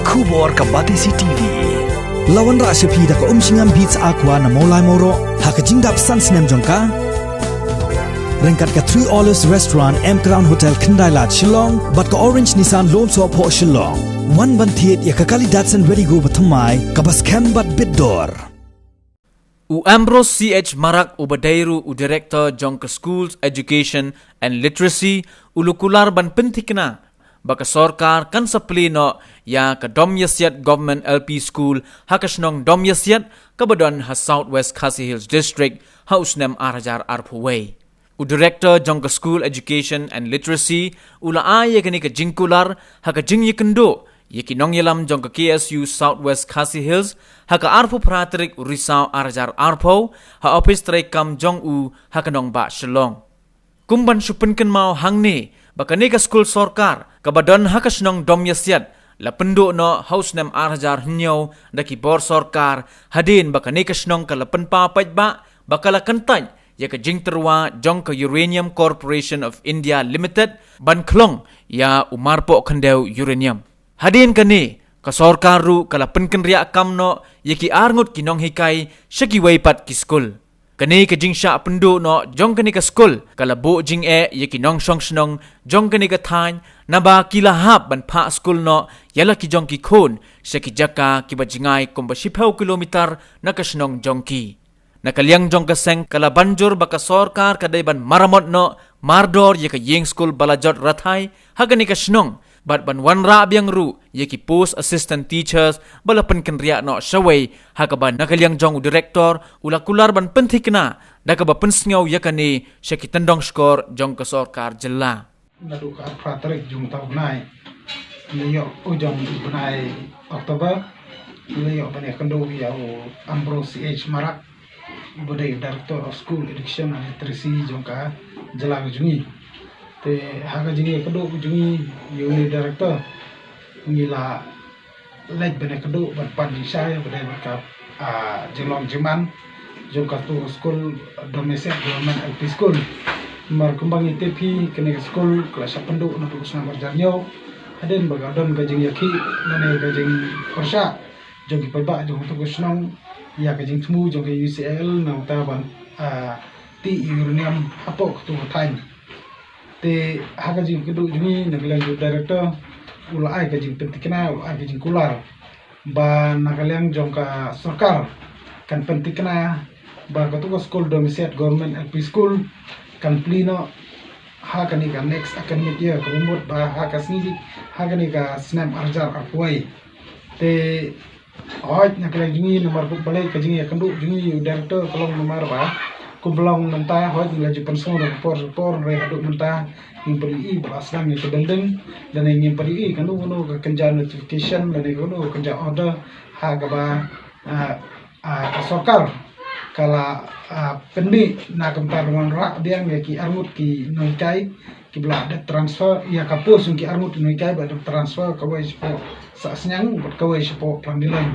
Kubor ka Batisi TV. Lawan ra sepi da ka singam beats aqua na molai moro ha ka jingdap sans nem jongka. Rengkat ka 3 Olives Restaurant M Crown Hotel Kendai Lat Shillong bat ka Orange Nissan Lom So Po Shillong. One ban thiet ya ka kali Datsun ready go bathamai ka bas kem bat bidor. U Ambrose C.H. Marak Ubadairu U Director Jongka Schools Education and Literacy ulukular ban pentikna baka sorkar kan saplino ya ka dom yasiat government LP school hakasnong dom yasiat kabadon ha Southwest Khasi Hills District hausnem arajar arpuway. U Director Jongka School Education and Literacy ula ay kani ka jingkular haka jingyikendo Yekinong yelam jongka KSU Southwest Khasi Hills haka arpo pratrik Risau arajar arpo ha office tray kam jong u hakanong ba Shillong. Kumban supenken mau hangne bakane ka school sorkar kabadon hakasnong dom yasiat la pendo no house nem arajar hnyo daki bor sorkar hadin bakane kasnong kalapen pa pajba bakala kantay ya ka jingterwa jongka Uranium Corporation of India Limited ban klong ya umarpo kandeu uranium. Hadin kani ka sorkaru kala penken ria kamno yaki arngut kinong hikai shaki waipat ki school. Kani ka jingsha pendo no jong kani ka school kala bo jing yaki nong shong snong jong kani ka thain naba kila hap ban pha school no yala ki jong ki khon shaki jaka ki bajingai komba 10 kilometer na kasnong jongki. Nakaliang jong kaseng kala banjur baka sorkar kadai ban maramot no mardor yaka yeng school balajot rathai hagani ka snong bat ban wanra biang ru yaki post assistant teachers balapan kenria no shawai hakaban nakaliang jong director ulakular ban pentikna dakaba pensngau yakani shaki tendong skor jong ka sorkar jella nadu ka pratrik jung tau nai leyo ujong bunai Oktober leyo bane kendo ya Ambrose C.H. Marak Ubadai Director of School Education and Literacy jongka jela jungi te haga jingi kado jungi yuni director ngila lek bene kado ban pandisai bene berkap jelong jeman jongka tu school domestic government LP school mar kembang ITP kene school kelas penduk untuk usna berjarnyo haden bagadon gajing yaki nane gajing persya jogi pebak jong tu usnong ya gajing temu jogi UCL na utaban ti uranium hapok tu time te haga jing kedu jungi nagalang director ula ai ka jing pentikna ula ai ka jing kular ba nagalang jongka sarkar kan pentikna ba ka tu school domicile government LP school kan plino haga ni ka next academic year ka umur ba haga sini haga ni ka snap arjar arwai te oj nagalang jungi nomor ku balai ka jing ya kendu jungi director kolong nomor ba kumblong mentah hoj laju pensong dan por rehaduk mentah yang peri belasang yang kebeldeng dan yang peri kan uno ke kerja notification dan uno kerja order hagaba kasokar kala pendi nak kemtar dengan rak dia ki armut ki noikai ki bela ada transfer ia kapus ki armut noikai ada transfer kawai sepo sasnyang buat kawai sepo panggilan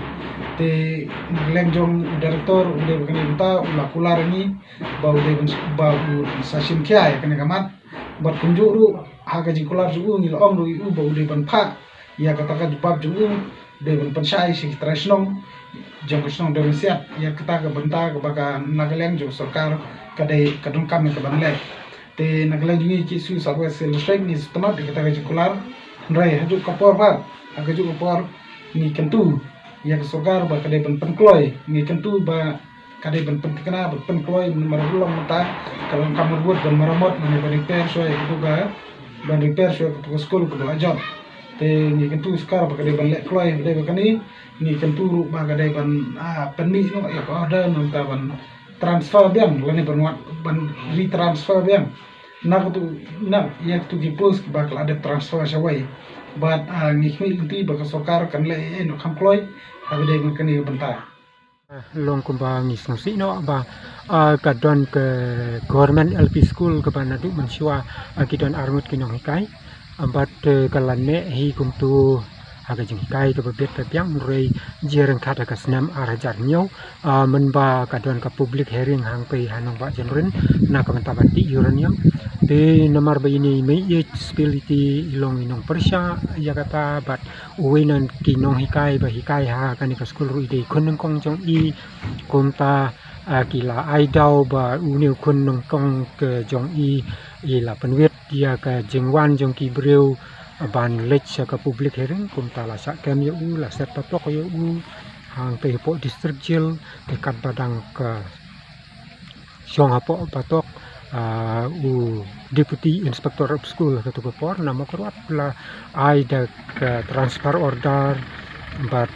te nagleng jong director udah begini kita ulah kular ini bau sasim kia ya kena kamat buat kunjuk ru haga jikular ju ngil om ru u bau de ban pha ya katakan jupap ju de ban pensai si tresnong jong kesnong de siap ya kata ke benta ke baka nagleng jo sarkar kadai kadung kami ke bangle te nagleng ju ki su sarwa sel strike ni stemat de kata jikular rai haju kapor ba haga ju kapor ni kentu ya sarkar ba kadai ban penkloy ni kentu ba kadai ban pentikna ban penkloy marulong mata kalau kamu buat ban maramot ban repair so ya itu ga ban repair so ke school ke ajot te ni kentu skar ba kadai ban lek kloy kadai ba kani ni kentu ba kadai ban penmi no ya ko ada no ta ban transfer biang lani ban retransfer biang nak tu nak ya tu di post ba kala ada transfer sawai but ngikmi inti ba sokar kan le no kam kloy kadai ban kani bentar long kumbang isungsi no ba kadon ke government LP school ke banadu mensiwa kidon armut kinong hikai ambat kalane hi kumtu aga jing hikai ke bebet pepiang rei jereng kata ka snam arajar nyau menba kadon ka public hearing hang pe hanong ba jenren na ka mentaban di uranium te namar ba ini me ye spiriti ilong inong persya ya kata bat uwenan kinong hikai ba hikai ha kan ka school ru ide kunung kong jong i konta kila aidau ba uniu kunung kong ke jong i la penwet dia ka jengwan jong ki breu ban lech ka public hearing konta la sak kem ye u la serta tok ye u hang te po district jail te kat badang ka siong hapo batok Deputy Inspector of School ke Tugapor nama keruat la ai da transfer order but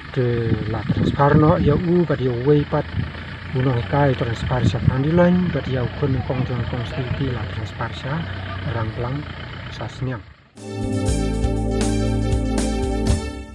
la transfer no ya but ya way pat uno kai transfer sa kandilan but ya kun kong jong kong security la transfer sa rang lang sa senyam.